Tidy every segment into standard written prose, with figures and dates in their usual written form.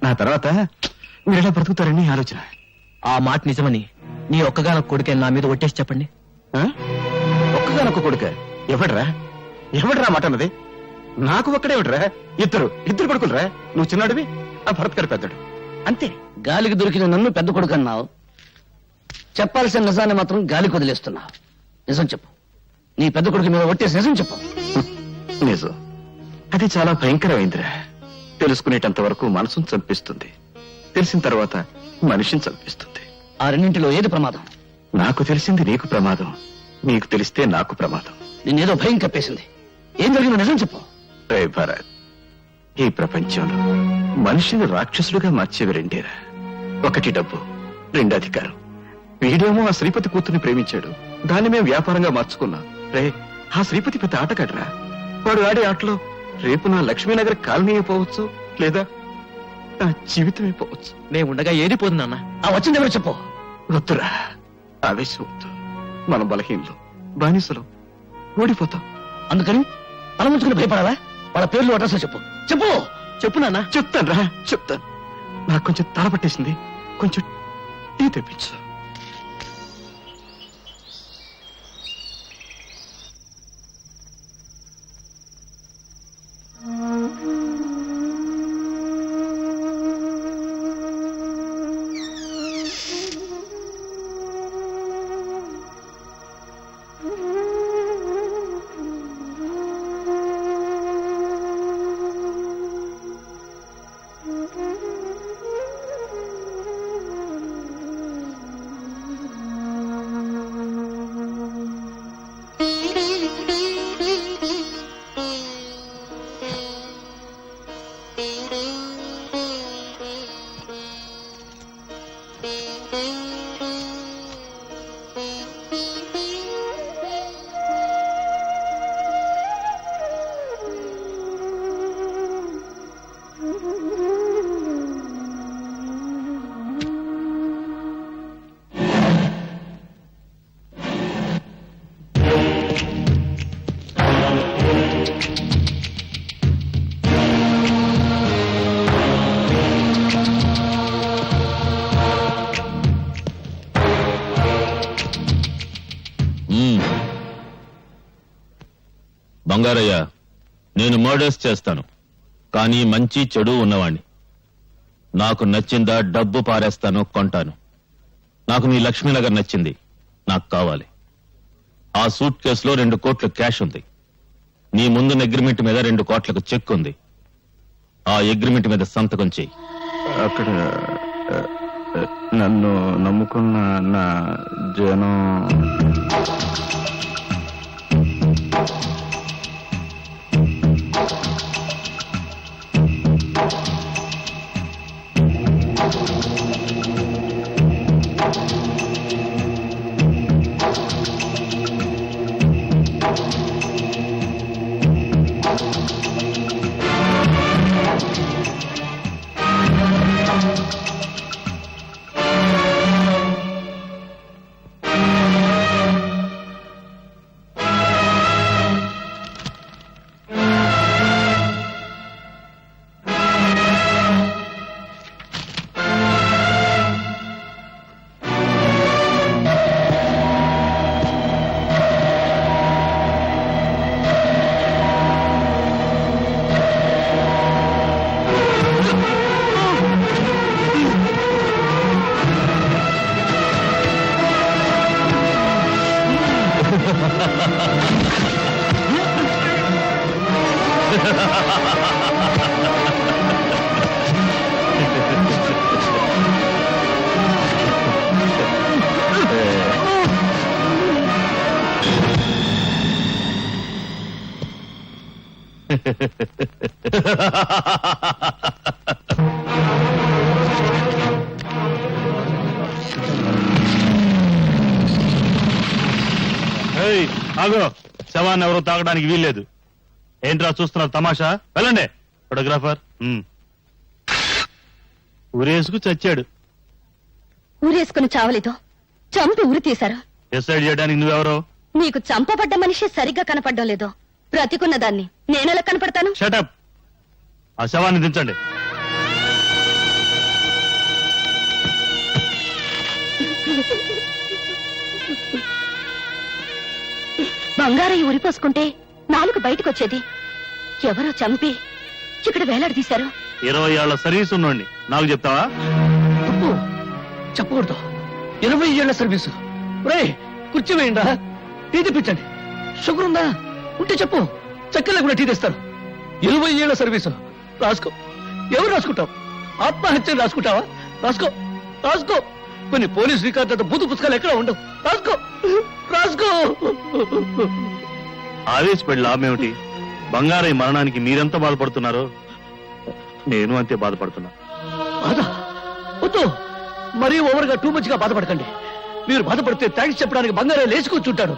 నా తర్వాత మీరు ఎలా బ్రతుకుతారని ఆలోచన. ఆ మాట నిజమని నీ ఒక్కగానొక్క కొడుకే నా మీద ఒట్టేసి చెప్పండి. ఒక్కగానొక్క కొడుక? ఎవడ్రా ఎవడ్రా మాట అన్నది? నాకు ఒక్కడేవిడ్రా? ఇద్దరు కొడుకులరా. నువ్వు చిన్నాడివి, ఆ భరత్ గారు పెద్దడు, అంతే. గాలికి దొరికిన నన్ను పెద్ద కొడుకు అన్నావు. చెప్పాల్సిన నిజాన్ని మాత్రం గాలికి వదిలేస్తున్నావు. నిజం చెప్పు, నీ పెద్ద కొడుకు మీద ఒట్టేసి నిజం చెప్పు. నిజం అది చాలా భయంకరమైందిరా. తెలుసుకునేటంత వరకు మనసును చంపిస్తుంది, తెలిసిన తర్వాత మనిషిని చంపిస్తుంది. ఆ రెండింటిలో ఏది ప్రమాదం? నాకు తెలిసింది నీకు ప్రమాదం, నీకు తెలిస్తే నాకు ప్రమాదం. నేనేదో భయం కప్పేసింది. ఏం జరిగిందో నిజం చెప్పు. రే భరత్, ఈ ప్రపంచంలో మనిషిని రాక్షసులుగా మార్చేవి రెండేరా. ఒకటి డబ్బు, రెండు అధికారం. వీడేమో ఆ శ్రీపతి కూతుర్ని ప్రేమించాడు, దాన్ని మేము వ్యాపారంగా మార్చుకున్నాం. రే, ఆ శ్రీపతి పెద్ద ఆటగాడ్రా. వాడు ఆడే ఆటలో రేపు నా లక్ష్మీనగర్ కాలనీ అయిపోవచ్చు, లేదా నా జీవితమే పోవచ్చు. నేను ఉండగా ఏది పోదు నాన్న. ఆ వచ్చింది ఎవరు చెప్పు. వద్దురా, ఆవేశం వద్దు. మనం బలహీనలు, బానిసలు, ఓడిపోతాం. అందుకని తల ముంచుకుని భయపడాలా? వాళ్ళ పేర్లు అడ్రస్ చెప్పు. చెప్పు చెప్పు నాన్న. చెప్తాను, నాకు కొంచెం తల పట్టేసింది, కొంచెం టీ తెప్పించు. బంగారయ్య, నేను మర్డర్స్ చేస్తాను, కానీ మంచి చెడు ఉన్నవాణ్ణి. నాకు నచ్చిందా డబ్బు పారేస్తాను, కొంటాను. నాకు నీ లక్ష్మీనగర్ నచ్చింది, నాకు కావాలి. ఆ సూట్ కేసులో 2 కోట్లు క్యాష్ ఉంది. నీ ముందున్న అగ్రిమెంట్ మీద 2 కోట్లకు చెక్ ఉంది. ఆ అగ్రిమెంట్ మీద సంతకం చెయ్యి. అక్కడ నన్ను నమ్ముకున్న నా జనం ఆగో, శవాన్ని ఎవరో తాగడానికి వీల్లేదు. ఏంట్రా చూస్తున్నారు తమాషా? వెళ్ళండి. ఫోటోగ్రాఫర్ ఊరేసుకు చచ్చాడు. ఊరేసుకుని చావలేదు, చంపి ఉరి తీశారు. డిసైడ్ చేయడానికి నువ్వెవరో? నీకు చంపబడ్డ మనిషి సరిగ్గా కనపడడం లేదు. బ్రతికున్న దాన్ని నేనెలా కనపడతాను? షటప్. ఆ శవాన్ని దించండి. బంగారయ్య ఉరిపోసుకుంటే నాలుగు బయటకొచ్చేది. ఎవరో చంపి ఇక్కడ వేలాడదీశారు. 20 ఏళ్ల సర్వీస్ ఉన్నోండి నాకు చెప్తావా? తప్పు చెప్పకూడదు. 20 ఏళ్ల సర్వీసు. రే కుర్చీ వేయండా, టీ తెప్పించండి. షుగర్ ఉందా? ఉంటే చెప్పు, చక్కెర కూడా టీ తెస్తారు. 20 ఏళ్ల సర్వీసు. రాసుకో. ఎవరు రాసుకుంటావు? ఆత్మహత్య రాసుకుంటావా? రాసుకో రాసుకో. కొన్ని పోలీస్ రికార్డు బూతు పుస్తకాలు ఎక్కడ ఉండవు. రాసుకో రాసుకో. ఆవేశపడి లాభమేమిటి? బంగారయ్య మరణానికి మీరెంత బాధపడుతున్నారో నేను అంతే బాధపడుతున్నా. బాధ వద్దు, మరీ ఓవర్గా టూ మచ్ గా బాధపడకండి. మీరు బాధపడితే థ్యాంక్స్ చెప్పడానికి బంగారే లేచి కూర్చుంటాడు.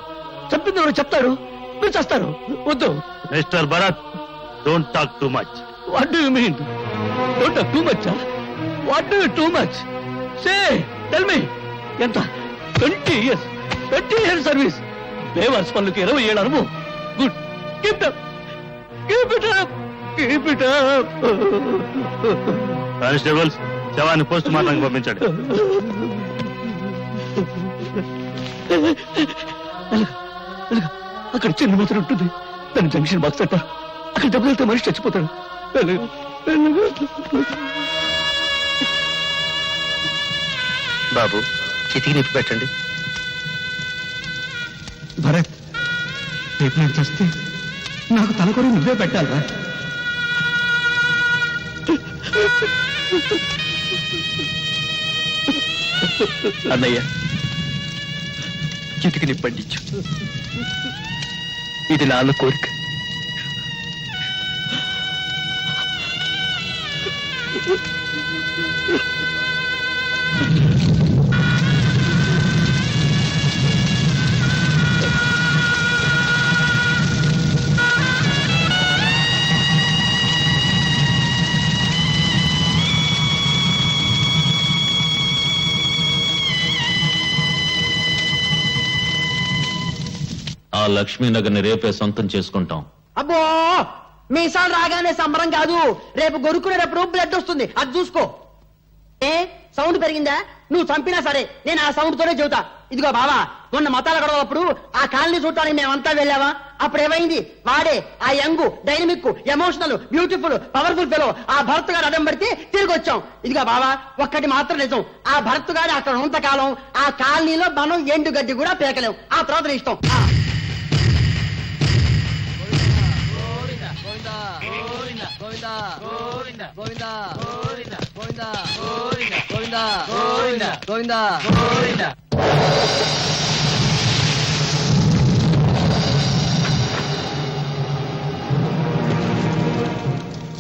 చెప్పింది చెప్తాడు, మీరు చేస్తారు. వద్దు. Mister Bharat, don't talk too much. What do you mean? Don't talk too much. What do you too much? Say tell me. ఎంత? 20 years. 20 years service. లేవర్స్ పనులకి 20 ఏళ్ళ అనుభవం. Good. Keep it up. Keep it up. Keep it up. Constables, శవాన్ని post మార్టంకి పంపించండి. అక్కడ చిన్న మాత్రం ఉంటుంది. దాన్ని జంక్షన్ బాక్స్ అంటారు. అక్కడ దెబ్బ వెళ్తే మనిషి చచ్చిపోతాడు. బాబు, చితికి నిప్పు పెట్టండి. భరత్, రేపు నేను చస్తే నాకు తలకొరి నువ్వే పెట్టాలరా. అన్నయ్య, చితికి నిప్పండించు. ఇది నాన్న కోరిక. ఆ లక్ష్మీనగర్ని రేపే సొంతం చేసుకుంటాం. అబ్బో మీసాలు రాగానే సంబరం కాదు, రేపు గొరుక్కునేటప్పుడు బ్లడ్ వస్తుంది, అది చూసుకో. ఏ సౌండ్ పెరిగిందా? నువ్వు చంపినా సరే నేను ఆ సౌండ్ తోనే చెబుతా. ఇదిగో బావా, మొన్న మతాల గొడవప్పుడు ఆ కాలనీ చూడటానికి మేమంతా వెళ్ళావా? అప్పుడు ఏమైంది? వాడే ఆ young, dynamic, emotional, beautiful, powerful fellow ఆ భరత్ గారు అడ్డం పడితే తిరిగి వచ్చాం. ఇదిగో బావా, ఒక్కటి మాత్రం నిజం, ఆ భరత్ గారు అక్కడ ఉన్నంత కాలం ఆ కాలనీలో మనం ఎండు గడ్డి కూడా పేకలేం. ఆ తర్వాత నీ ఇష్టం.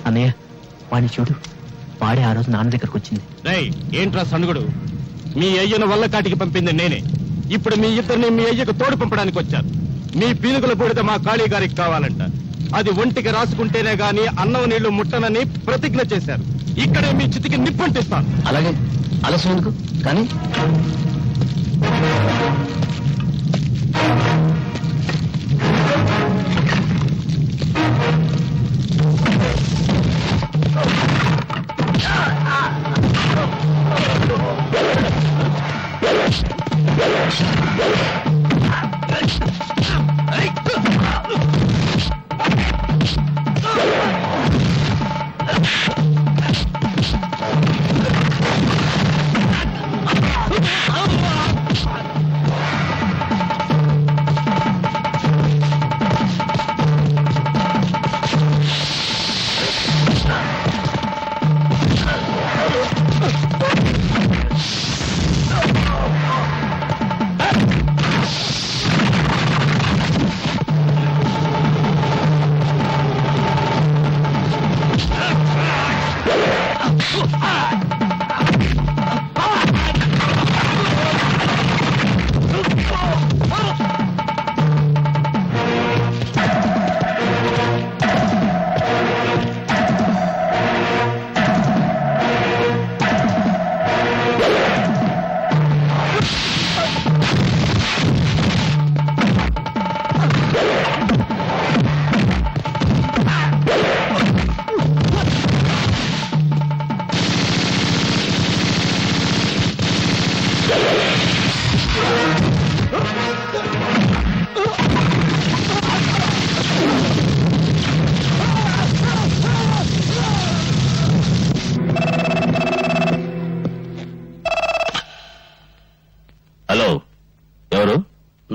అన్నయ్య, వాడిని చూడు. వాడే ఆ రోజు నాన్న దగ్గరకు వచ్చింది. రేయ్, ఏంట్రా సణుగుడు? మీ అయ్యను వల్ల కాటికి పంపింది నేనే. ఇప్పుడు మీ ఇద్దరిని మీ అయ్యకు తోడు పంపడానికి వచ్చారు. మీ పీనుగుల బూడిద మా కాళీ గారికి కావాలంట. అది ఒంటికి రాసుకుంటేనే గాని అన్నం నీళ్లు ముట్టనని ప్రతిజ్ఞ చేశారు. ఇక్కడే మీ చితికి నిప్పంటిస్తాను. అలాగే ఆలస్యం ఎందుకు కానీ.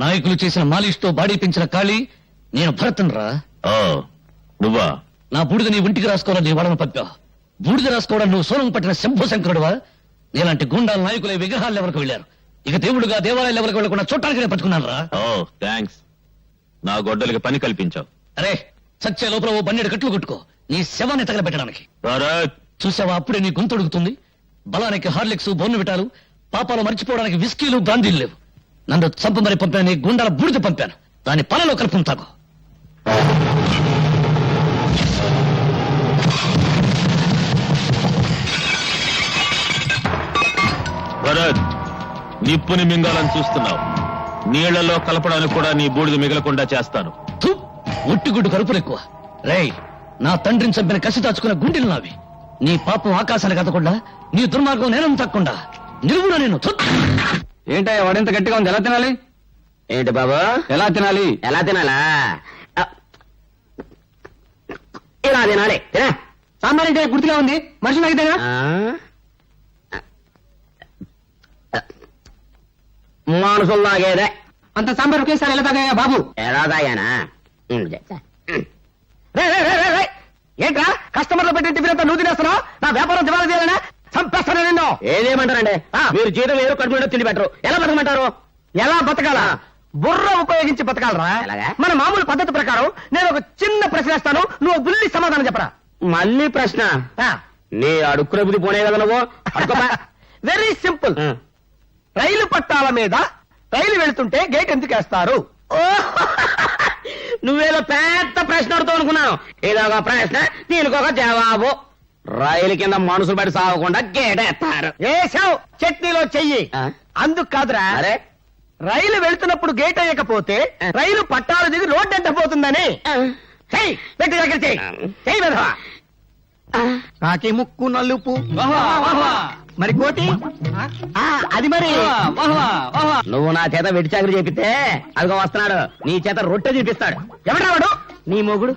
నాయకులు చేసిన మాలిష్తో బాడీ పెంచిన ఖాళీ నేను భరతన్ రా. ఓ నువ్వా? నా బూడిద నీ ఒంటికి రాసుకోవాలని నీ వడను పంపా. బూడిద రాసుకోవడానికి నువ్వు సోనం పట్టిన శంభు శంకరుడువా? నేలాంటి గుండాల నాయకులే విగ్రహాలు ఎవరికి వెళ్ళారు. ఇక దేవుడుగా దేవాలయాలు ఎవరికి వెళ్ళకుండా చూడటానికి నేను పట్టుకున్నాను రా. ఓ థ్యాంక్స్. నా గొడ్డలికి పని కల్పించావు. అరే సత్య లోపల ఓ 12 కట్లు కొట్టుకో నీ శవాన్ని తగలబెట్టడానికి. భరత్, చూసావా అప్పుడే నీ గొంతు ఉడుకుతుంది. బలానికి హార్లిక్స్ బోర్నవిటాలు, పాపాలు మర్చిపోవడానికి విస్కీలు బ్రాందీలు లేవు. నన్ను చంపమని పంపాను, నీ గుండాల బూడిద పంపాను. దాని పలలో కలుపును తాగు. భరత్, నిప్పుని మింగాలని చూస్తున్నావు. నీళ్లలో కలపడానికి కూడా నీ బూడిద మిగలకుండా చేస్తాను. థు, ఒట్టిగుడ్డు కరుపులు ఎక్కువ. రేయ్, నా తండ్రిని చంపిన కసి దాచుకున్న గుండెలు నావి. నీ పాపం ఆకాశానికి అందకుండా, నీ దుర్మార్గం నేనం తక్కకుండా నిలువున నేను. ఏంటయ్యా వాడింత గట్టిగా ఉంది, ఎలా తినాలి? ఏంటి బాబు ఎలా తినాలి? ఎలా తినాలా? ఇలా తినాలి. తినా. సాంబార్ అంటే గుర్తుగా ఉంది, మనుషులు అయితే మానుసులు తాగేదే. అంత సాంబార్ ఒకేసారి ఎలా తాగాయా బాబు? ఎలా తాగానా? ఏంట్రా కస్టమర్లు పెట్టిన టిఫిన్ అంతా నువ్వు తినేస్తున్నావు? నా వ్యాపారం దివాలా చేయాలనా? చంపేస్తాను నిన్ను. ఏదేమంటారండి? మీరు జీతం వేరు కడుపు మీద తిండి పెట్టరు. ఎలా బతకమంటారు? ఎలా బతకాలా? బుర్ర ఉపయోగించి బతకాలరా. ఎలాగా? మన మామూలు పద్ధతి ప్రకారం నేను ఒక చిన్న ప్రశ్న వేస్తాను, నువ్వు బుల్లి సమాధానం చెప్పరా. మళ్ళీ ప్రశ్న? నీ అడుక్కునే బుద్ధి పోనే కదా నువ్వు. Very simple. రైలు పట్టాల మీద రైలు వెళ్తుంటే గేట్ ఎందుకు వేస్తారు? నువ్వేదో పెద్ద ప్రశ్న అడుగుతావు అనుకున్నాను. ఇదొక ప్రశ్న, దీనికి ఒక జవాబు. రైలు కింద మనుషులు పడి సాగకుండా గేటేస్తారు. వేసావు చట్నీలో చెయ్యి. అందుకు కాదురా, అరే రైలు వెళ్తున్నప్పుడు గేట్ వేయకపోతే రైలు పట్టాలు దిగి రోడ్డు ఎంత పోతుందని. చెయ్యి, పెట్టి దగ్గర చెయ్యి. చెయ్యి వెధవా. కాకి ముక్కు నలుపు, మరి కోటి అది మరి. నువ్వు నా చేత వెడి చాకరీ చేపిస్తే అదిగో వస్తున్నాడు, నీ చేత రొట్టె చూపిస్తాడు. ఎవడా వాడు? నీ మొగుడు.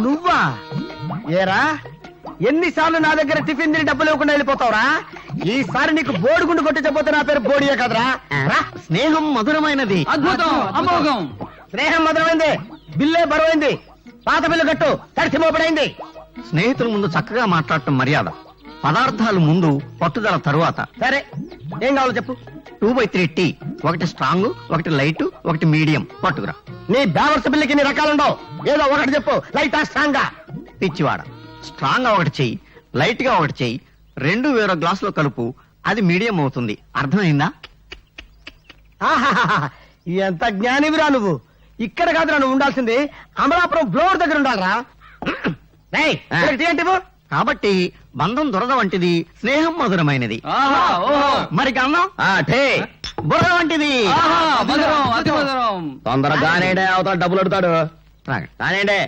నువ్వా? ఏరా, ఎన్నిసార్లు నా దగ్గర టిఫిన్ తిని డబ్బులు ఇవ్వకుండా వెళ్ళిపోతావురా? ఈసారి నీకు బోడిగుండు కొట్టించబోతే నా పేరు బోడియే కదరా. రా. స్నేహం మధురమైనది. అద్భుతం, అమోఘం. స్నేహం మధురమైంది, బిల్లే బరువైంది. పాత బిల్లు కట్టు, తడిసి మోపడైంది. స్నేహితుల ముందు చక్కగా మాట్లాడటం మర్యాద, పదార్థాలు ముందు, పట్టుదల తరువాత. సరే, ఏం కావాలో చెప్పు. 2/3 టీ, ఒకటి స్ట్రాంగ్, ఒకటి లైట్, ఒకటి మీడియం పట్టుకురా. నీ బ్యావర్స్ బిల్లుకి ఇన్ని రకాలుండవు, ఏదో ఒకటి చెప్పు. లైటా స్ట్రాంగా? పిచ్చివాడ, స్ట్రాంగ్ గా ఒకటి చెయ్యి, లైట్ గా ఒకటి చెయ్యి, 2 వేరే గ్లాసులో కలుపు, అది మీడియం అవుతుంది. అర్థమైందా? ఎంత జ్ఞానివిరా నువ్వు. ఇక్కడ కాదురా నువ్వు ఉండాల్సింది, అమలాపురం బ్లోర్ దగ్గర ఉండాలరా. కాబట్టి బంధం దొరద వంటిది, స్నేహం మధురమైనది. మరి గంధం బుర్ర వంటిది. తొందరగానే అవతల డబ్బులు అడుగుతాడు. కానివ్వండి.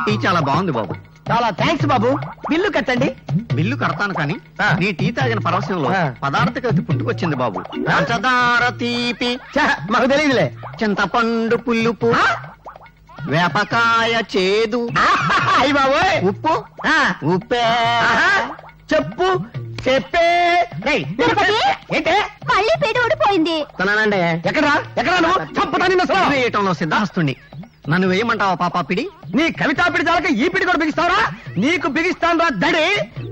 టీ చాలా బాగుంది బాబు. చాలా థ్యాంక్స్ బాబు. బిల్లు కట్టండి. బిల్లు కడతాను కానీ నీ టీ తాగిన పరవశంలో పదార్థ గతి పుట్టుకొచ్చింది బాబు. పంచదార తీపి మాకు తెలియదులే. చింతపండు పులుపు, వేపకాయ చేదు, అయ్యి బాబు ఉప్పు, ఉప్పే. చెప్పు చెప్పే. ఏంటే మళ్ళీ పేట ఊడిపోయింది. కొనానండి. ఎక్కడా ఎక్కడా నువ్వు చంపటాన్ని సిద్ధాస్తుండి. నన్ను వేయమంటావా పాపాపిడి? నీ కవితాపిడి చాలక ఈ పిడి కూడా బిగిస్తావరా? నీకు బిగిస్తాను రా దడి.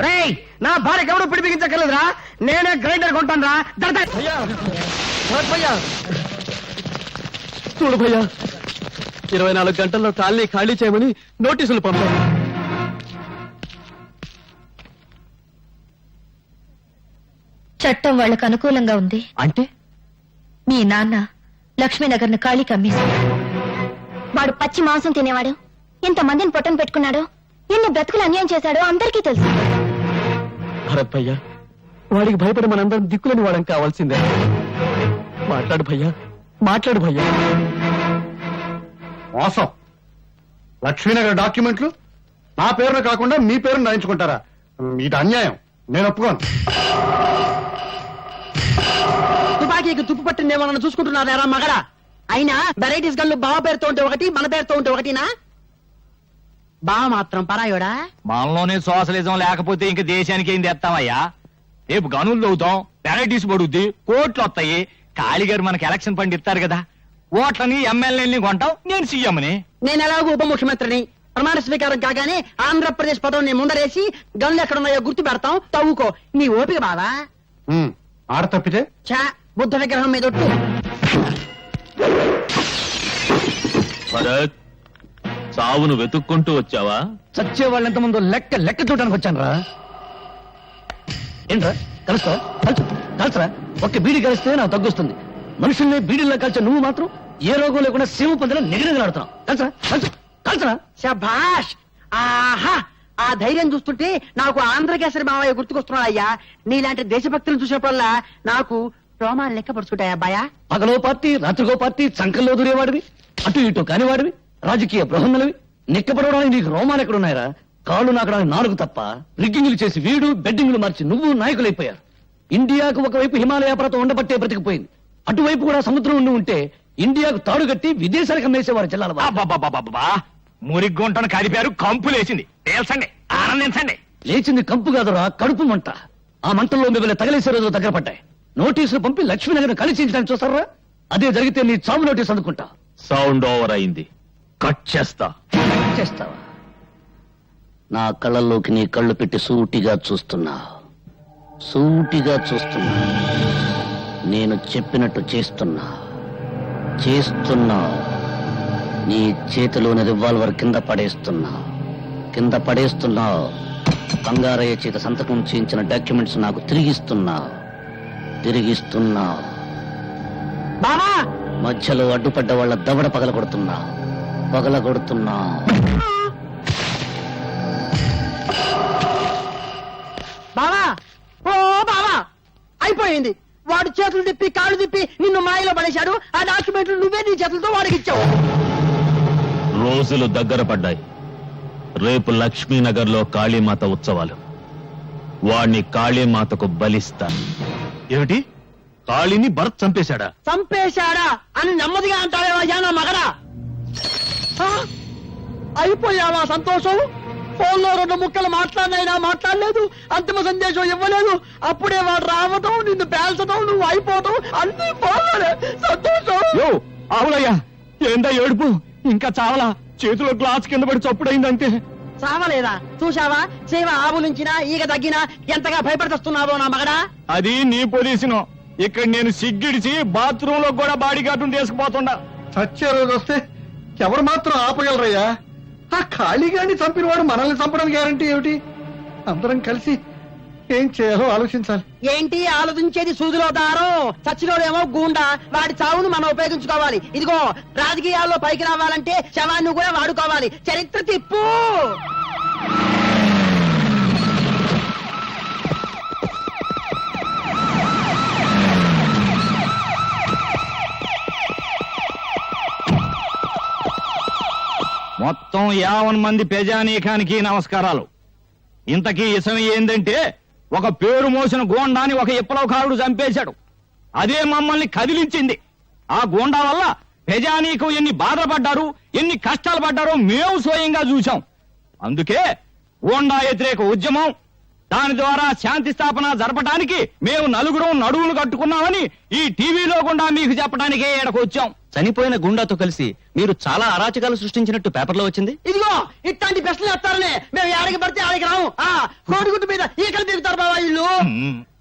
రేయ్, నా భార్యకి ఎవడు పిడి బిగించక్కర్లేదురా, నేనే గ్రైండర్ కొంటాను రా. చూడు భయ్యా, 24 గంటల్లో కాలనీ ఖాళీ చేయమని నోటీసులు పంపారు. చట్టం వాళ్ళకు అనుకూలంగా ఉంది. అంటే మీ నాన్న లక్ష్మీనగర్ ను ఖాళీకి అమ్మేశాడు. వాడు పచ్చి మాంసం తినేవాడు, ఎంతమందిని పొట్టను పెట్టుకున్నాడో, ఎన్ని బ్రతుకులు అన్యాయం చేశాడో అందరికీ తెలుసు. భరత్ భయ్యా, వాడికి భయపడి మనందరం దిక్కులని వాడడం కావాల్సిందే. మాట్లాడు భయ్యా, మాట్లాడు భయ్యా. మోసం. లక్ష్మీనగర్ డాక్యుమెంట్లు నా పేరున కాకుండా మీ పేరును రాయించుకుంటారా? ఇది అన్యాయం, నేను ఒప్పుకోను. తుపాకీకి తుప్పు పట్టిందేమో చూసుకుంటున్నారా మగడా? అయినా వెరైటీస్ గన్లు బావ పేరుతో ఉంటే ఒకటి, మన పేరుతో ఉంటే ఒకటినా? బావ మాత్రం పరాయోడా? మనలోనే సోషలిజం లేకపోతే ఇంక దేశానికి ఏం తెస్తామయ్యా? రేపు గనులు అవుతాం, వెరైటీస్ పడుద్ది, కోట్లు వస్తాయి, కాళీగారు మనకి ఎలక్షన్ ఫండ్ ఇస్తారు కదా, ఓట్లని ఎమ్మెల్యేని కొంటాం, నేను సీఎంని. నేను ఎలాగో ఉప ముఖ్యమంత్రిని. ప్రమాణ స్వీకారం కాగానే ఆంధ్రప్రదేశ్ పదం నీ ముందరేసి గన్లు ఎక్కడున్నాయో గుర్తు పెడతాం, తవ్వుకో. నీ ఓపిక బావా. ఆడ తప్పితే చా బుద్ధ విగ్రహం మీద ఒట్టు. భరత్, చావును వెతుక్కుంటూ వచ్చావా? చచ్చే వాళ్ళు ఎంతమందో లెక్క చూడడానికి వచ్చాను రా. ఏంట్రా కలుస్తా? కలుసరా? ఒక్క బీడీ కలిస్తే నాకు తగ్గుస్తుంది. మనుషుల్ని బీడీల్లో కలిసే నువ్వు మాత్రం ఏ రోగం లేకుండా సేవ పొందిన నిగనిగలాడుతున్నావు. కలుసరా? శభాష్. ఆహా, ఆ ధైర్యం చూస్తుంటే నాకు ఆంధ్రకేసరి మావయ్య గుర్తుకొస్తున్నాడు అయ్యా. నీలాంటి దేశభక్తులను చూసినప్పుడల్లా నాకు రోమాలు లెక్క పడుచుకుంటాయా అబ్బాయా? పగలో పార్టీ, రాత్రిగో పార్టీ, చంకల్లో దూరేవాడివి, అటు ఇటు కానివాడివి, రాజకీయ బృహన్నలవి. నిక్కపడవడానికి నీకు రోమాలు ఎక్కడున్నాయరా? కాళ్ళు నాకడానికి 4 తప్ప. రిగ్గింగులు చేసి వీడు, బెడ్డింగులు మార్చి నువ్వు నాయకులైపోయారు. ఇండియాకు ఒకవైపు హిమాలయ పర్వతం ఉండబట్టే బ్రతికిపోయింది. అటువైపు కూడా సముద్రం ఉండి ఉంటే ఇండియాకు తాడుగట్టి విదేశాలకు అమ్మేసేవారు జిల్లాల వారు. మురిగ్గుంటను కలిపారు, కంపులేసింది. తేల్చండి, ఆనందించండి. లేచింది కంపు కాదురా, కడుపు మంట. ఆ మంటల్లో మిమ్మల్ని తగిలేసే రోజులు దగ్గర పడ్డాయి. నోటీసులు పంపి లక్ష్మీనగర్ కలిసించడానికి చూస్తారా? అదే జరిగితే నీ చావు నోటీసు అందుకుంటా. సౌండ్ ఓవర్ అయింది, కట్ చేస్తా. చేస్తావా? నా కళ్ళల్లోకి నీ కళ్ళు పెట్టి సూటిగా చూస్తున్నా. నేను చెప్పినట్టు చేస్తున్నా. నీ చేతిలోని రివాల్వర్ కింద పడేస్తున్నా. బంగారయ్య చేత సంతకం చేయించిన డాక్యుమెంట్స్ నాకు తిరిగిస్తున్నా. బావా, మధ్యలో అడ్డుపడ్డ వాళ్ళ దవడ పగలగొడుతున్నా. బావా, ఓ బావా, అయిపోయింది. వాడు చేతులు తిప్పి కాళ్ళు తిప్పి నిన్ను మాయలో పడేశాడు. ఆ డాక్యుమెంట్లు నువ్వే నీ చేతులతో వాడికి ఇచ్చావు. రోజులు దగ్గర పడ్డాయి. రేపు లక్ష్మీనగర్ లో కాళీమాత ఉత్సవాలు. వాణ్ణి కాళీమాతకు బలిస్తా. ఏమిటి, కాళీని భరత్ చంపేశాడా అని నెమ్మదిగా అంటావేమయ్యా నా మగడా? ఆ? అయిపోయావా సంతోషం? ఫోన్లో 2 ముక్కలు మాట్లాడినైనా మాట్లాడలేదు, అంతిమ సందేశం ఇవ్వలేదు. అప్పుడే వాడు రావటం, నిన్ను పేల్చడం, నువ్వు అయిపోవటం అన్ని ఫోన్లోనే. సంతోషం. అవునయ్యా, ఏందా ఏడుపు? ఇంకా చావలా? చేతిలో గ్లాస్ కింద పడి చప్పుడైందంటే. చావలేదా? చూశావా? సేవ ఆవు నుంచినా ఈగ తగ్గినా ఎంతగా భయపడుతున్నావో నా మగడా. అది నీ పొజిషను. ఇక్కడ నేను సిగ్గిడిచి బాత్రూమ్ లో కూడా బాడీ గార్డును తీసుకుపోతుండా. చచ్చే రోజు వస్తే ఎవరు మాత్రం ఆపగలరయ్యా? ఆ ఖాళీగాని చంపిన వాడు మనల్ని చంపడానికి గ్యారంటీ ఏమిటి? అందరం కలిసి ఏం చేయాలో ఆలోచించాలి. ఏంటి ఆలోచించేది? సూదిలో దారం. చచ్చినోడేమో గూండా. వాడి చావును మనం ఉపయోగించుకోవాలి. ఇదిగో, రాజకీయాల్లో పైకి రావాలంటే శవాన్ని కూడా వాడుకోవాలి. చరిత్ర తిప్పు. మొత్తం 50 మంది ప్రజానీకానికి నమస్కారాలు. ఇంతకీ ఇసం ఏందంటే, ఒక పేరు మోసిన గోండాని ఒక విప్లవకారుడు చంపేశాడు. అదే మమ్మల్ని కదిలించింది. ఆ గోండా వల్ల ప్రజానీకం ఎన్ని బాధలు పడ్డారు, ఎన్ని కష్టాలు పడ్డారో మేము స్వయంగా చూశాం. అందుకే గోండా వ్యతిరేక ఉద్యమం, దాని ద్వారా శాంతి స్థాపన జరపడానికి మేము నలుగురం నడువులు కట్టుకున్నామని ఈ టీవీలో గుండా మీకు చెప్పడానికే ఇక్కడికి వచ్చాం. చనిపోయిన గుండాతో కలిసి మీరు చాలా అరాచకాలు సృష్టించినట్టు పేపర్లో వచ్చింది. ఇదిగో, ఇట్లాంటి ప్రశ్నలు వేస్తారనే మేము ఏడకి పడితే ఆడికి రాము. కోడిగుడ్డు మీద ఈకలు తిరుగుతారు బాబా ఇల్లు.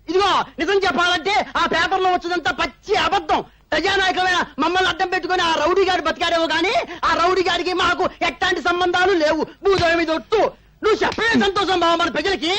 ఇదిగో, నిజం చెప్పాలంటే ఆ పేపర్ లో వచ్చినంత పచ్చి అబద్ధం. ప్రజానాయకమైన మమ్మల్ని అడ్డం పెట్టుకుని ఆ రౌడీ గారి బతికాడేమో గానీ ఆ రౌడీ గారికి మాకు ఎట్లాంటి సంబంధాలు లేవు. భూదోయ మీద ఒట్టు. నువ్వు చెప్పే సంతోషం బాబా మన ప్రజలకి.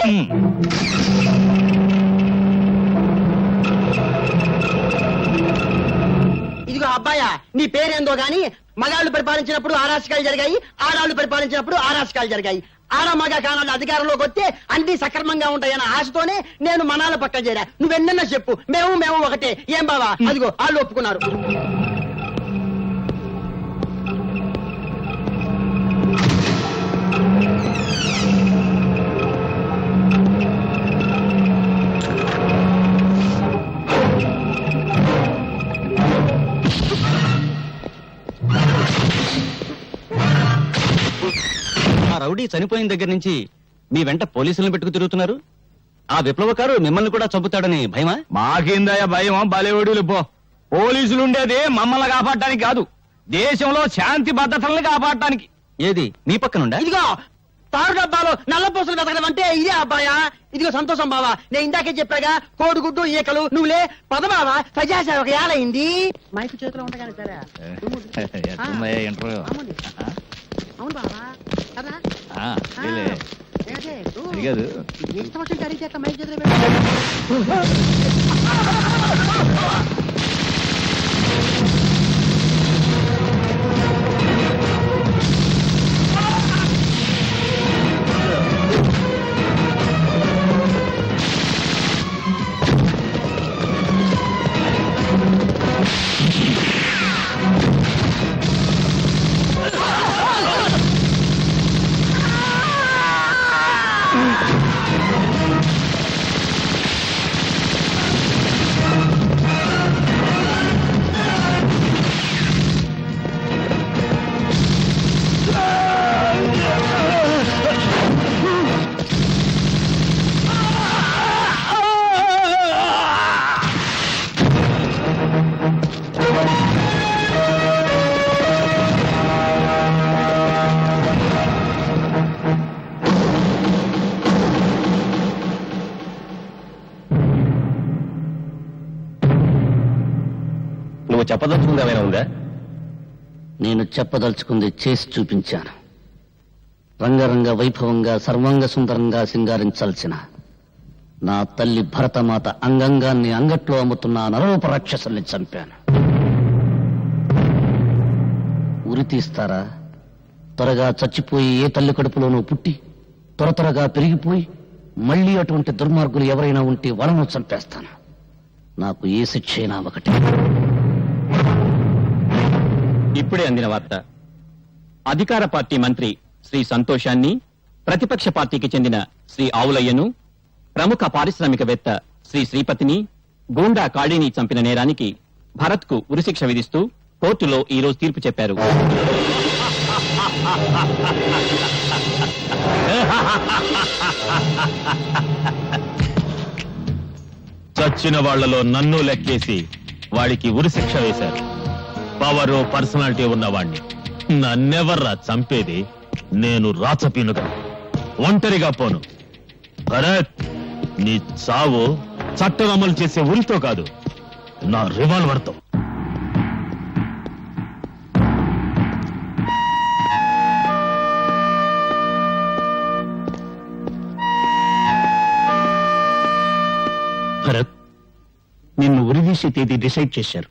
ఇదిగో అబ్బాయా, నీ పేరేందో గాని మగాళ్ళు పరిపాలించినప్పుడు ఆరాచకాలు జరిగాయి, ఆడాళ్ళు పరిపాలించినప్పుడు ఆరాచకాలు జరిగాయి. ఆడ మగ కానాలు అధికారంలోకి వస్తే అన్ని సక్రమంగా ఉంటాయన్న ఆశతోనే నేను మనాల పక్కన చేరా. నువ్వెన్నన్నా చెప్పు, మేము ఒకటే. ఏం బావా? అదిగో వాళ్ళు ఒప్పుకున్నారు. రౌడీ చనిపోయిన దగ్గర నుంచి మీ వెంట పోలీసులను పెట్టుకు తిరుగుతున్నారు. ఆ విప్లవకారు మిమ్మల్ని కూడా చంపుతాడని భయమా? మాకిందయ్య భయం, బలేవడులు పో. పోలీసులు ఉండేది మమ్మల్ని కాపాడటానికి కాదు, దేశంలో శాంతి భద్రతల్ని కాపాడటానికి. ఏది నీ పక్కనుండా? ఇదిగో తారు డబ్బాలో నల్ల పూసలు వెతకడం అంటే ఇదే అబ్బాయా. ఇదిగో సంతోషం బావా, నేను ఇందాకే చెప్పాగా కోడిగుడ్డు ఈకలు నువ్వులే పద బావా. ప్రజాసేవ ఒక ఏలైంది. మైకు చేతిలో ఉండగానే సరే. అవును బావా కదా. ఏంటి? ఇష్టం వచ్చినట్టు అడిగితే ఎట్లా మైక్ చేతిలో పెట్టు. నువ్వు చెప్పదలుచుకుంది ఏమైనా ఉందా? నేను చెప్పదలుచుకుంది చేసి చూపించాను. రంగరంగ వైభవంగా సర్వాంగ సుందరంగా సింగారించాల్సిన నా తల్లి భరతమాత అంగంగాన్ని అంగట్లో అమ్ముతున్న ఆ నరరూప రాక్షసుల్ని చంపాను. ఉరి తీస్తారా? త్వరగా చచ్చిపోయి ఏ తల్లి కడుపులోనూ పుట్టి త్వరగా పెరిగిపోయి మళ్ళీ అటువంటి దుర్మార్గులు ఎవరైనా ఉంటే వాళ్ళను చంపేస్తాను. నాకు ఏ శిక్ష అయినా ఒకటి. ఇప్పుడే అందిన వార్త. అధికార పార్టీ మంత్రి శ్రీ సంతోషాన్ని, ప్రతిపక్ష పార్టీకి చెందిన శ్రీ ఆవులయ్యను, ప్రముఖ పారిశ్రామికవేత్త శ్రీ శ్రీపతిని, గూండా కాళీని చంపిన నేరానికి భరత్ కు ఉరిశిక్ష విధిస్తూ కోర్టులో ఈ రోజు తీర్పు చెప్పారు. చచ్చిన వాళ్లలో నన్ను లెక్కేసి వాడికి ఉరిశిక్ష వేశారు. పవరు పర్సనాలిటీ ఉన్నవాణ్ణి నన్నెవర్రా చంపేది? నేను రాచపీనుగా ఒంటరిగా పోను. భరత్, నీ చావు చట్టం అమలు చేసే ఉరితో కాదు, నా రివాల్వర్తో. భరత్, నిన్ను ఉరిదీసే తేదీ డిసైడ్ చేశారు.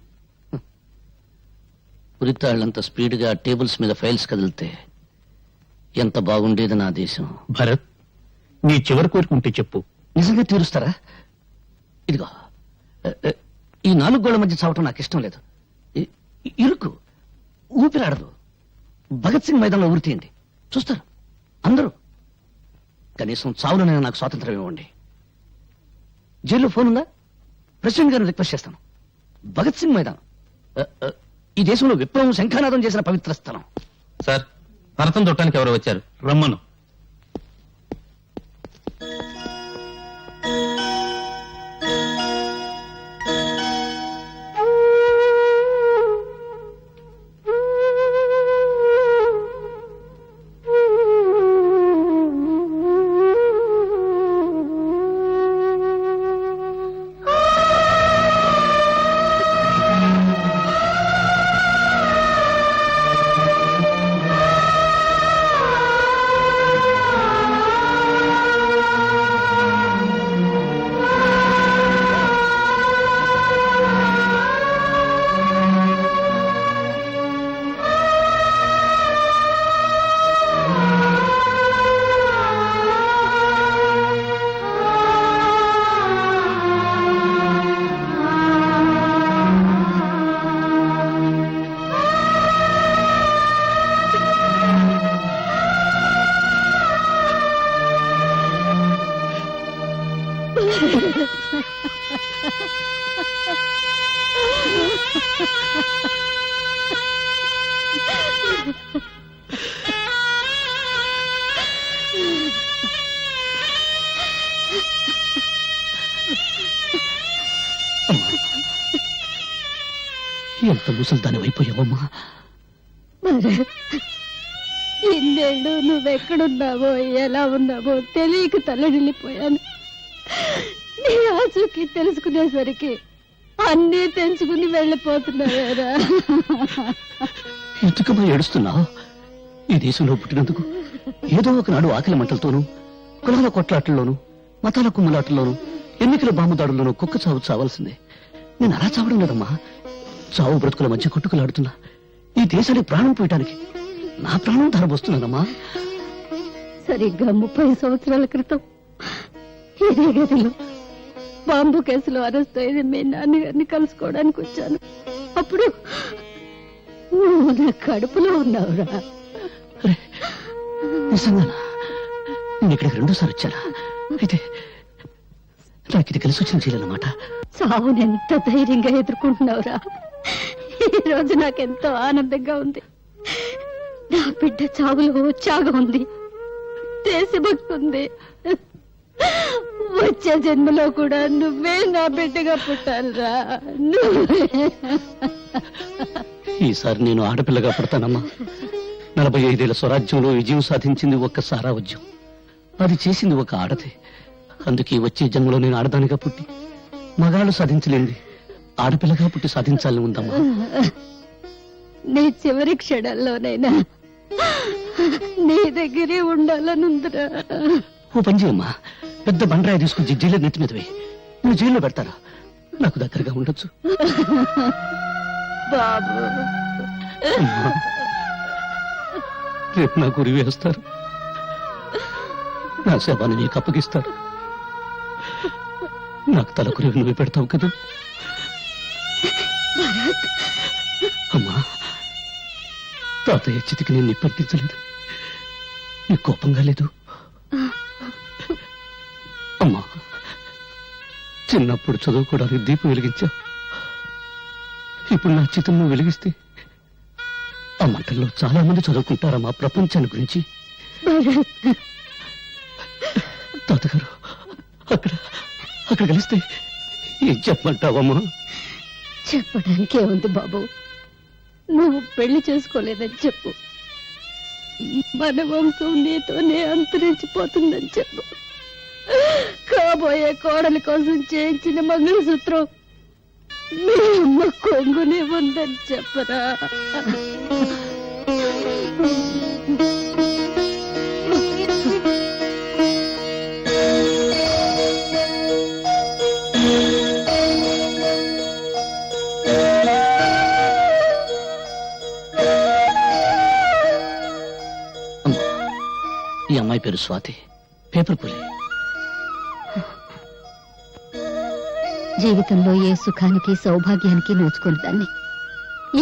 ఉరితాళ్లంత స్పీడ్గా టేబుల్స్ మీద ఫైల్స్ కదిలితే ఎంత బాగుండేది నా దేశం. భరత్, నీ చివరి కోరుకుంటే చెప్పు. నిజంగా తీరుస్తారా? ఇదిగో, ఈ 4 గోళ్ల మధ్య చావటం నాకు ఇష్టం లేదు. ఇరుకు, ఊపిరాడదు. భగత్ సింగ్ మైదానంలో ఉరి తీయండి, చూస్తారు అందరూ. కనీసం చావులోనైనా నాకు స్వాతంత్రం ఇవ్వండి. జైల్లో ఫోన్ ఉందా? ప్రెసిడెంట్ గారిని రిక్వెస్ట్ చేస్తాను. భగత్ సింగ్ మైదానం ఈ దేశంలో విప్లవం శంఖానాదం చేసిన పవిత్ర స్థలం. సార్, భరతం చుట్టానికి ఎవరు వచ్చారు? రమ్మను. ఎంత ముసల్దాని అయిపోయావమ్మా. ఇన్నేళ్ళు నువ్వెక్కడున్నావో ఎలా ఉన్నావో తెలియక తల్లడిల్లిపోయాను. నీ ఆచూకీ తెలుసుకునేసరికి అన్నీ తెంచుకుని వెళ్ళిపోతున్నావేరా. ఎందుకమ్మా ఏడుస్తున్నావు? ఈ దేశంలో పుట్టినందుకు ఏదో ఒకనాడు ఆకలి మంటలతోనూ, కులాల కొట్లాటల్లోనూ, మతాల కుమ్ములాటల్లోనూ, ఎన్నికల బాంబుదాడుల్లోనూ కుక్క చావు చావాల్సిందే. నేను అలా చావడం లేదమ్మా. చావు బ్రతుకుల మధ్య కొట్టుకులాడుతున్నా ఈ దేశానికి ప్రాణం పోయటానికి నా ప్రాణం ధరబోస్తున్నానమ్మా. సరిగ్గా 30 సంవత్సరాల క్రితం ఇదే గదిలో బాంబు కేసులో అరెస్ట్ అయిన మీ నాన్నగారిని కలుసుకోవడానికి వచ్చాను. అప్పుడు నువ్వు నా కడుపులో ఉన్నావురా. అరే, నిజంగానా? నేను ఇక్కడికి 2వ సారి వచ్చానా? అయితే నాకు ఇది కలిసి వచ్చిన చేయాలన్నమాట. చావుని ఎంత ధైర్యంగా ఎదుర్కొంటున్నావురా. ఈ రోజు నాకెంతో ఆనందంగా ఉంది. నా బిడ్డ చావులో ఉత్సాహం ఉంది, దేశభక్తి ఉంది. వచ్చే జన్మలో కూడా నువ్వే నా బిడ్డగా పుట్టాలిరా. ఈసారి నేను ఆడపిల్లగా పుడతానమ్మా. 45 ఏళ్ల స్వరాజ్యంలో విజయం సాధించింది ఒక్క సారావజ్యం. అది చేసింది ఒక ఆడదే. అందుకే వచ్చే జన్మలో నేను ఆడదానిగా పుట్టి మగాళ్ళు సాధించలేంది ఆడపిల్లగా పుట్టి సాధించాలని ఉందమ్మా. నీ చివరి క్షణాల్లోనైనా నీ దగ్గరే ఉండాలనుందిరా. ఓ పని చేయమ్మా, పెద్ద బండరాయి తీసుకుని జైలు నెత్తి మీద వేయి. నువ్వు జైల్లో పెడతారా? నాకు దగ్గరగా ఉండొచ్చు. బాబు, అమ్మా, రేపు నా గురి వేస్తారు, నా శవాన్ని నీకు అప్పగిస్తారు. నాకు తలకు రేపు నువ్వు పెడతావు కదా అమ్మా. తాతయ్య చితికి నేను నిప్పంటించలేదు, నీకు కోపంగా లేదు అమ్మా. చిన్నప్పుడు చదువుకోవడానికి దీపం వెలిగించావు. ఇప్పుడు నా చితం నువ్వు వెలిగిస్తే ఆ మంటల్లో చాలా మంది చదువుకుంటారమ్మా ప్రపంచాన్ని గురించి. తాతగారు అక్కడ అక్కడ కలిస్తే ఏం చెప్పమంటావమ్మా? చెప్పడానికే ఉంది బాబు. నువ్వు పెళ్లి చేసుకోలేదని చెప్పు. మన వంశం నీతోనే అంతరించిపోతుందని చెప్పు. కాబోయే కోడలి కోసం చేయించిన మంగళసూత్రం మీ అమ్మ కొంగునే ఉందని చెప్పరా. ఈ అమ్మాయి పేరు స్వాతి, పేపర్ పులి. జీవితంలో ఏ సుఖానికి సౌభాగ్యానికి నోచుకుని దాన్ని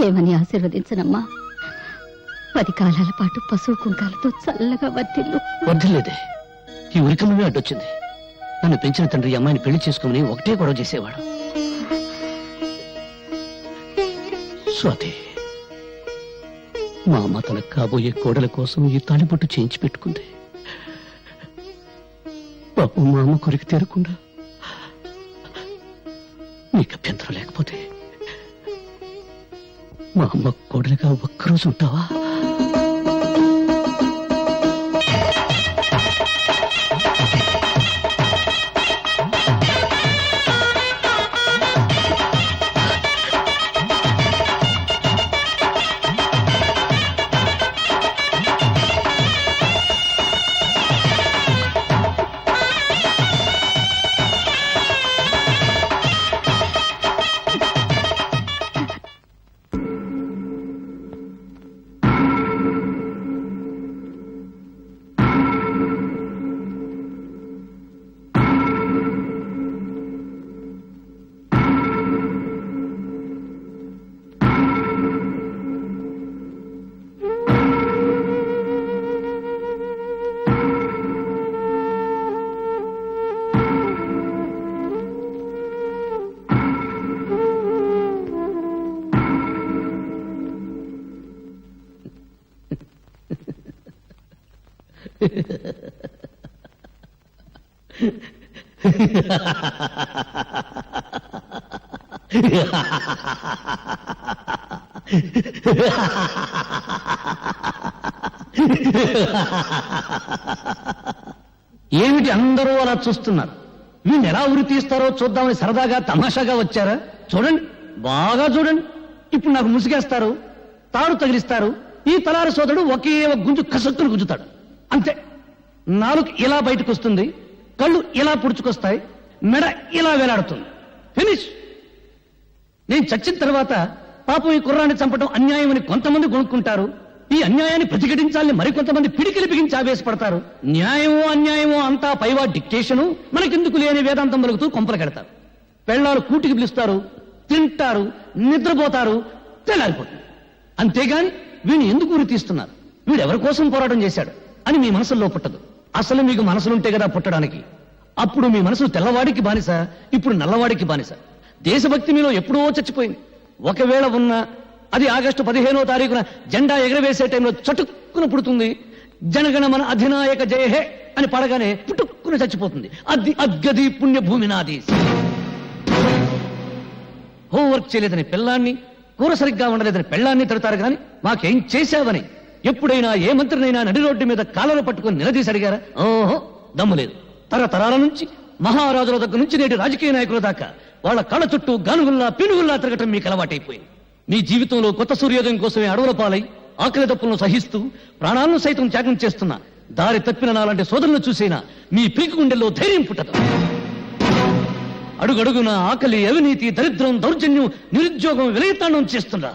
ఏమని ఆశీర్వదించనమ్మా. 10 కాలాల పాటు పశువు కుంకాలతో చల్లగా వర్తిల్లు. వద్దులేదే, ఈ ఉరికమ్మమే అడ్డొచ్చింది. నన్ను పెంచిన తండ్రి ఈ అమ్మాయిని పెళ్లి చేసుకోమని ఒకటే గొడవ చేసేవాడు. స్వాతి, మా అమ్మ తనకు కాబోయే కోడల కోసం ఈ తాళిబొట్టు చేయించి పెట్టుకుంది. పాపం మా అమ్మ కొరికి తీరకుండా నీకు అభ్యంతరం లేకపోతే మా అమ్మ కోడలిగా ఒక్కరోజు ఉంటావా? ఏమిటి అందరూ అలా చూస్తున్నారు? వీళ్ళు ఎలా ఉరి తీస్తారో చూద్దామని సరదాగా తమాషాగా వచ్చారా? చూడండి, బాగా చూడండి. ఇప్పుడు నాకు ముసిగేస్తారు, తాడు తగిలిస్తారు. ఈ తలారి సోదరుడు ఒకే ఒక గుంజు కసక్కును గుంజుతాడు, అంతే. నాలుగు ఇలా బయటకు వస్తుంది, కళ్ళు ఇలా పుడుచుకొస్తాయి, మెడ ఇలా వేలాడుతుంది. ఫినిష్. నేను చచ్చిన తర్వాత పాపం ఈ కుర్రాన్ని చంపడం అన్యాయం అని కొంతమంది కొనుక్కుంటారు. ఈ అన్యాయాన్ని ప్రతిఘటించాలని మరికొంతమంది పిడికిలి బిగించి ఆవేశపడతారు. న్యాయమో అన్యాయమో అంతా పైవా డిక్టేషను, మనకెందుకు లేని వేదాంతం పలుకుతూ కొంపలకెడతారు. పెళ్ళాలు కూటికి పిలుస్తారు, తింటారు, నిద్రపోతారు, తెల్లారిపోతుంది. అంతేగాని వీడిని ఎందుకు ఉరి తీస్తున్నారు, వీడెవరి కోసం పోరాటం చేశాడు అని మీ మనసులో పుట్టదు. అసలు మీకు మనసులుంటే కదా పుట్టడానికి. అప్పుడు మీ మనసు తెల్లవాడికి బానిస, ఇప్పుడు నల్లవాడికి బానిస. దేశభక్తి మీలో ఎప్పుడో చచ్చిపోయింది. ఒకవేళ ఉన్నా అది ఆగస్టు 15వ తారీఖున జెండా ఎగరవేసే టైంలో చటుక్కున పుడుతుంది. జనగణ మన అధినాయక జయహే అని పడగానే పుట్టుక్కున చచ్చిపోతుంది. అది అగ్గది పుణ్యభూమి నాది. హోంవర్క్ చేయలేదని పిల్లాన్ని, కూర సరిగ్గా ఉండలేదని పెళ్ళాన్ని తిడతారు గాని మాకేం చేశావని ఎప్పుడైనా ఏ మంత్రినైనా నడి రోడ్డు మీద కాళ్ళను పట్టుకుని నిలదీసి అడిగారా? ఓహో, దమ్ము లేదు. తరతరాల నుంచి మహారాజుల దగ్గర నుంచి నేటి రాజకీయ నాయకుల దాకా వాళ్ళ కళ్ళ చుట్టూ గానుగుల్లా పినుగుల్లా తిరగటం మీకు అలవాటైపోయింది. మీ జీవితంలో కొత్త సూర్యోదయం కోసమే అడవుల పాలై ఆకలి దప్పులను సహిస్తూ ప్రాణాలను సైతం త్యాగం చేస్తున్న దారి తప్పిన నాలాంటి సోదరులను చూసైనా మీ పీకు గుండెల్లో ధైర్యం పుట్టదు. అడుగడుగున ఆకలి, అవినీతి, దరిద్రం, దౌర్జన్యం, నిరుద్యోగం విలయతాండం చేస్తున్నా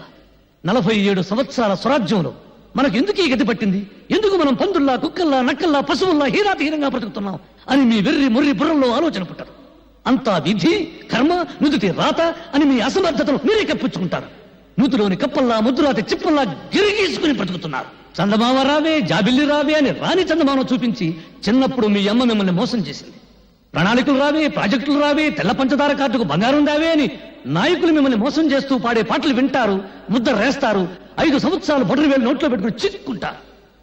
47 సంవత్సరాల స్వరాజ్యంలో మనకెందుకు ఈ గతి పట్టింది? ఎందుకు మనం పందుల్లా, కుక్కల్లా, నక్కల్లా, పశువుల్లా హీరాతహీనంగా బ్రతుకుతున్నాం అని మీ వెర్రి ముర్రి బుర్రంలో ఆలోచన పుట్టదు. అంతా విధి, కర్మ, నుదుటి రాత అని మీ అసమర్థతను మీరే కప్పించుకుంటారు. నూతులోని కప్పల్లా, ముద్దురాతి చిప్పల్లా గిరిగీసుకుని బ్రతుకుతున్నారు. చందమామ రావే, జాబిల్లి రావే అని రాని చందమామ చూపించి చిన్నప్పుడు మీ అమ్మ మిమ్మల్ని మోసం చేసింది. ప్రణాళికలు రావే, ప్రాజెక్టులు రావే, తెల్ల పంచదార కార్డుకు బంగారం రావే అని నాయకులు మిమ్మల్ని మోసం చేస్తూ పాడే పాటలు వింటారు, ముద్ద రేస్తారు. 5 సంవత్సరాలు బొటరు వేలు నోట్లో పెట్టుకుని చిక్కుంటారు.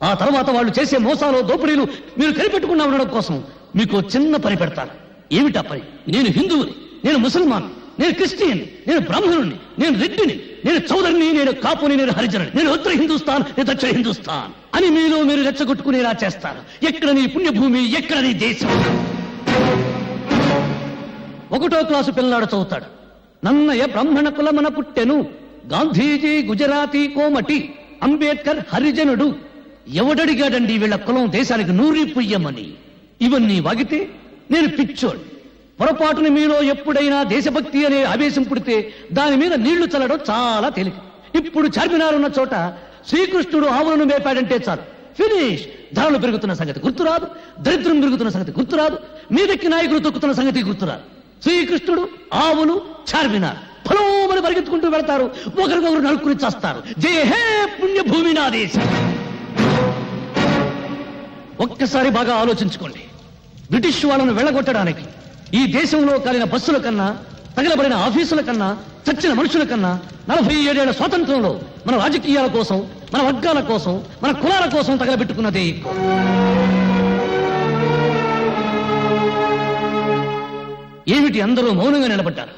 ఆ తర్వాత వాళ్ళు చేసే మోసాలు, దోపిడీలు మీరు కనిపెట్టుకున్నా ఉండడం కోసం మీకు చిన్న పని పెడతారు. ఏమిటా పని? నేను హిందువుని, నేను ముసల్మాన్, నేను క్రిస్టియన్, నేను బ్రాహ్మణుని, నేను రెడ్డిని, నేను చౌదరిని, నేను కాపుని, నేను హరిజనుని, నేను ఉత్తర హిందుస్థాన్, నేను దక్షిణ హిందుస్థాన్ అని మీలో మీరు రెచ్చగొట్టుకునేలా చేస్తారు. ఎక్కడ నీ పుణ్యభూమి, ఎక్కడ నీ దేశం? 1వ క్లాసు పిల్లనాడు చదువుతాడు. నన్నయ బ్రాహ్మణ కులమన పుట్టెను, గాంధీజీ గుజరాతీ కోమటి, అంబేద్కర్ హరిజనుడు. ఎవడడిగాడండి వీళ్ళ కులం దేశానికి నూరి పుయ్యమని? ఇవన్నీ వాగితే నేను పిచ్చోడు. పొరపాటున మీలో ఎప్పుడైనా దేశభక్తి అనే ఆవేశం పుడితే దాని మీద నీళ్లు చల్లడం చాలా తేలిక. ఇప్పుడు చార్మినార్ ఉన్న చోట శ్రీకృష్ణుడు ఆవులను మేపాడంటే చాలు, ఫినిష్. ధరలు పెరుగుతున్న సంగతి గుర్తురాదు, దరిద్రం పెరుగుతున్న సంగతి గుర్తురాదు, మీదెక్కి నాయకులు తొక్కుతున్న సంగతి గుర్తురాదు. శ్రీకృష్ణుడు, ఆవులు, చార్మినార్ ఫలోమని పరిగెత్తుకుంటూ వెళ్తారు, ఒకరికొకరు నలుక్కుని చేస్తారు. జయ హే పుణ్యభూమి నా దేశం. ఒక్కసారి బాగా ఆలోచించుకోండి. బ్రిటిష్ వాళ్ళను వెళ్ళగొట్టడానికి ఈ దేశంలో కాలిన బస్సుల కన్నా, తగలబడిన ఆఫీసుల కన్నా, చచ్చిన మనుషుల కన్నా 47 ఏళ్ల స్వాతంత్రంలో మన రాజకీయాల కోసం, మన వర్గాల కోసం, మన కులాల కోసం తగలబెట్టుకున్నదే ఎక్కువ. ఏమిటి అందరూ మౌనంగా నిలబడ్డారు?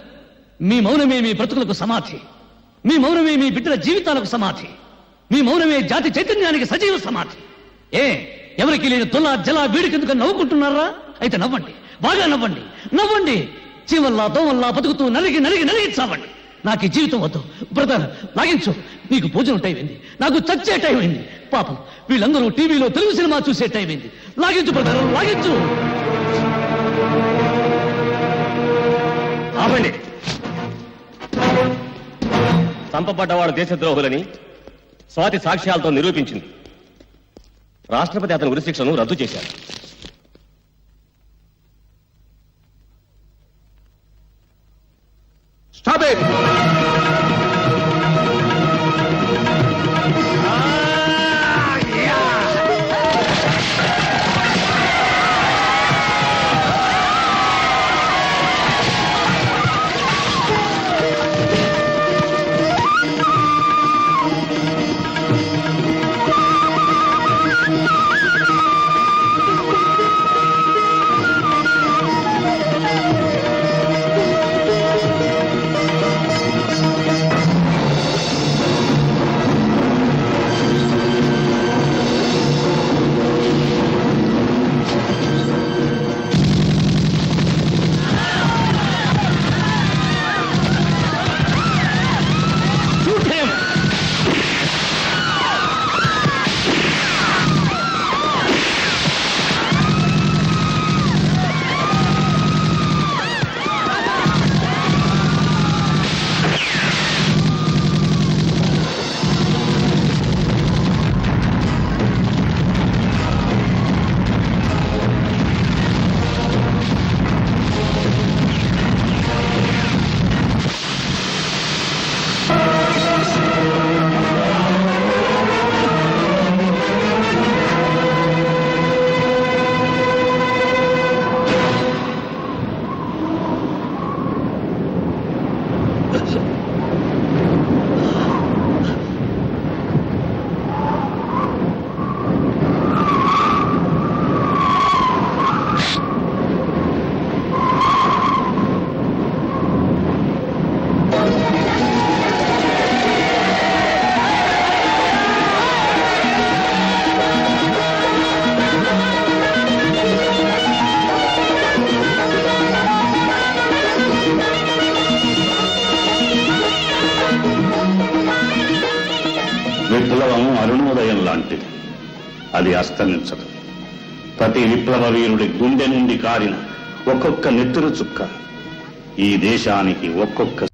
మీ మౌనమే మీ బ్రతుకులకు సమాధి, మీ మౌనమే మీ బిడ్డల జీవితాలకు సమాధి, మీ మౌనమే జాతి చైతన్యానికి సజీవ సమాధి. ఎవరికి లేని తొల జల వీడికెందుకు నవ్వుకుంటున్నారా? అయితే నవ్వండి, బాగా నవ్వండి, నవ్వండి. చీమల్లా దోమల్లా బతుకుతూ నలిగి నలిగి నలిగి చావండి. నాకు ఈ జీవితం వద్దు. బ్రదర్ లాగించు, నీకు భోజనం టైం అయింది, నాకు చచ్చే టైం అయింది. పాపం వీళ్ళందరూ టీవీలో తెలుగు సినిమా చూసే టైం అయింది. లాగించు బ్రదర్, లాగించు. ఆపండి. చంపబడ్డవాడు దేశద్రోహులని స్వాతి సాక్ష్యాలతో నిరూపించింది. రాష్ట్రపతి అతని ఉరిశిక్షను రద్దు చేశారు. Stop it! లాంటిది. అది అస్తమించదు. ప్రతి విప్లవ వీరుడి గుండె నుండి కారిన ఒక్కొక్క నెత్తురు చుక్క ఈ దేశానికి ఒక్కొక్క